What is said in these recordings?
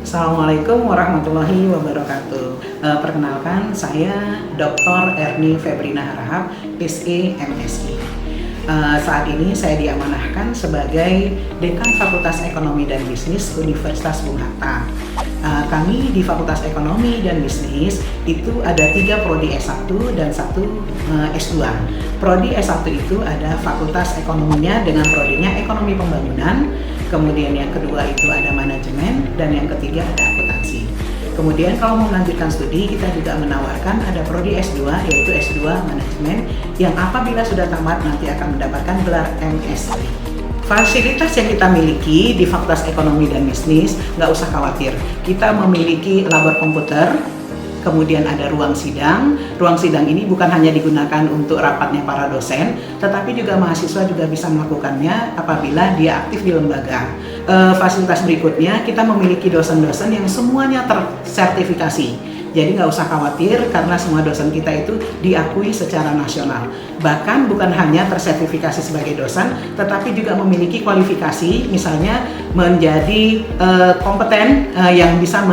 Assalamualaikum warahmatullahi wabarakatuh. Perkenalkan, saya Dr. Erni Febrina Harahap, PSE MSI. Saat ini saya diamanahkan sebagai Dekan Fakultas Ekonomi dan Bisnis Universitas Bung Hatta. Kami di Fakultas Ekonomi dan Bisnis itu ada 3 prodi S1 dan 1 S2. Prodi S1 itu ada Fakultas Ekonominya dengan prodinya Ekonomi Pembangunan, kemudian yang kedua itu ada Manajemen, dan yang ketiga ada Akuntansi. Kemudian kalau mau melanjutkan studi, kita juga menawarkan ada prodi S2 yaitu S2 Manajemen yang apabila sudah tamat nanti akan mendapatkan gelar MSc. Fasilitas yang kita miliki di Fakultas Ekonomi dan Bisnis, nggak usah khawatir. Kita memiliki labor komputer, kemudian ada ruang sidang. Ruang sidang ini bukan hanya digunakan untuk rapatnya para dosen, tetapi juga mahasiswa juga bisa melakukannya apabila dia aktif di lembaga. Fasilitas berikutnya, kita memiliki dosen-dosen yang semuanya tersertifikasi. Jadi nggak usah khawatir karena semua dosen kita itu diakui secara nasional. Bahkan bukan hanya tersertifikasi sebagai dosen, tetapi juga memiliki kualifikasi, misalnya menjadi kompeten yang bisa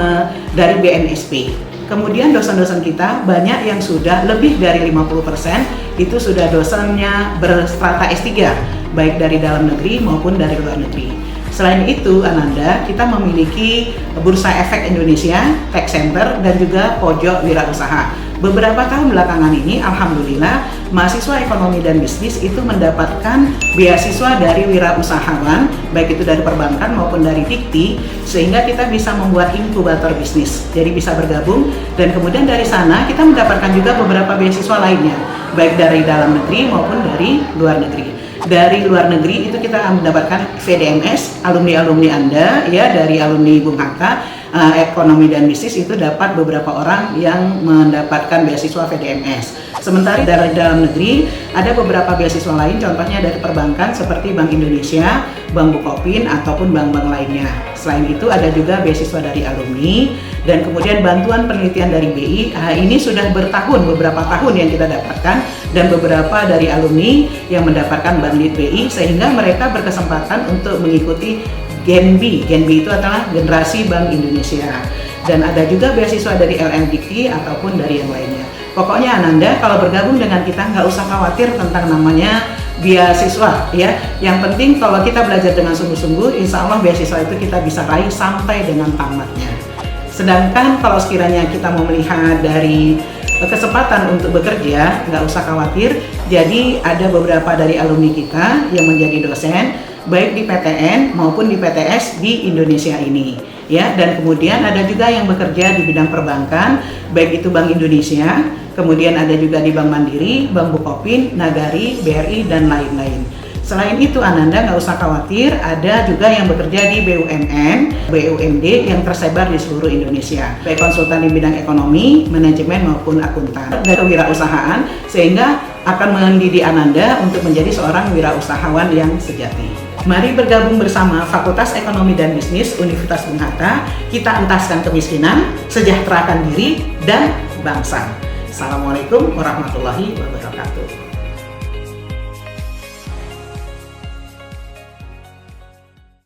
dari BNSP. Kemudian dosen-dosen kita banyak yang sudah lebih dari 50% itu sudah dosennya berstrata S3, baik dari dalam negeri maupun dari luar negeri. Selain itu, Ananda, kita memiliki Bursa Efek Indonesia, Tech Center, dan juga Pojok Wirausaha. Beberapa tahun belakangan ini, alhamdulillah, mahasiswa ekonomi dan bisnis itu mendapatkan beasiswa dari wirausahawan, baik itu dari perbankan maupun dari Dikti, sehingga kita bisa membuat inkubator bisnis. Jadi bisa bergabung, dan kemudian dari sana kita mendapatkan juga beberapa beasiswa lainnya, baik dari dalam negeri maupun dari luar negeri. Dari luar negeri itu kita mendapatkan VDMS, alumni-alumni Anda ya dari alumni Bung Hatta, ekonomi dan bisnis itu dapat beberapa orang yang mendapatkan beasiswa VDMS. Sementara dari dalam negeri ada beberapa beasiswa lain, contohnya dari perbankan seperti Bank Indonesia, Bank Bukopin ataupun bank-bank lainnya. Selain itu ada juga beasiswa dari alumni dan kemudian bantuan penelitian dari BI. Ini sudah beberapa tahun yang kita dapatkan, dan beberapa dari alumni yang mendapatkan Banlit BI sehingga mereka berkesempatan untuk mengikuti Gen B. Gen B itu adalah Generasi Bank Indonesia. Dan ada juga beasiswa dari LM Dikti ataupun dari yang lainnya. Pokoknya Ananda, kalau bergabung dengan kita nggak usah khawatir tentang namanya beasiswa ya. Yang penting kalau kita belajar dengan sungguh-sungguh, insya Allah beasiswa itu kita bisa raih sampai dengan tamatnya. Sedangkan kalau sekiranya kita mau melihat dari kesempatan untuk bekerja, nggak usah khawatir. Jadi ada beberapa dari alumni kita yang menjadi dosen, baik di PTN maupun di PTS di Indonesia ini. Ya, dan kemudian ada juga yang bekerja di bidang perbankan, baik itu Bank Indonesia, kemudian ada juga di Bank Mandiri, Bank Bukopin, Nagari, BRI, dan lain-lain. Selain itu Ananda nggak usah khawatir, ada juga yang bekerja di BUMN, BUMD yang tersebar di seluruh Indonesia, baik konsultan di bidang ekonomi, manajemen maupun akuntan dan kewirausahaan, sehingga akan mendidik Ananda untuk menjadi seorang wirausahawan yang sejati. Mari bergabung bersama Fakultas Ekonomi dan Bisnis Universitas Bung Hatta, kita entaskan kemiskinan, sejahterakan diri dan bangsa. Assalamualaikum warahmatullahi wabarakatuh.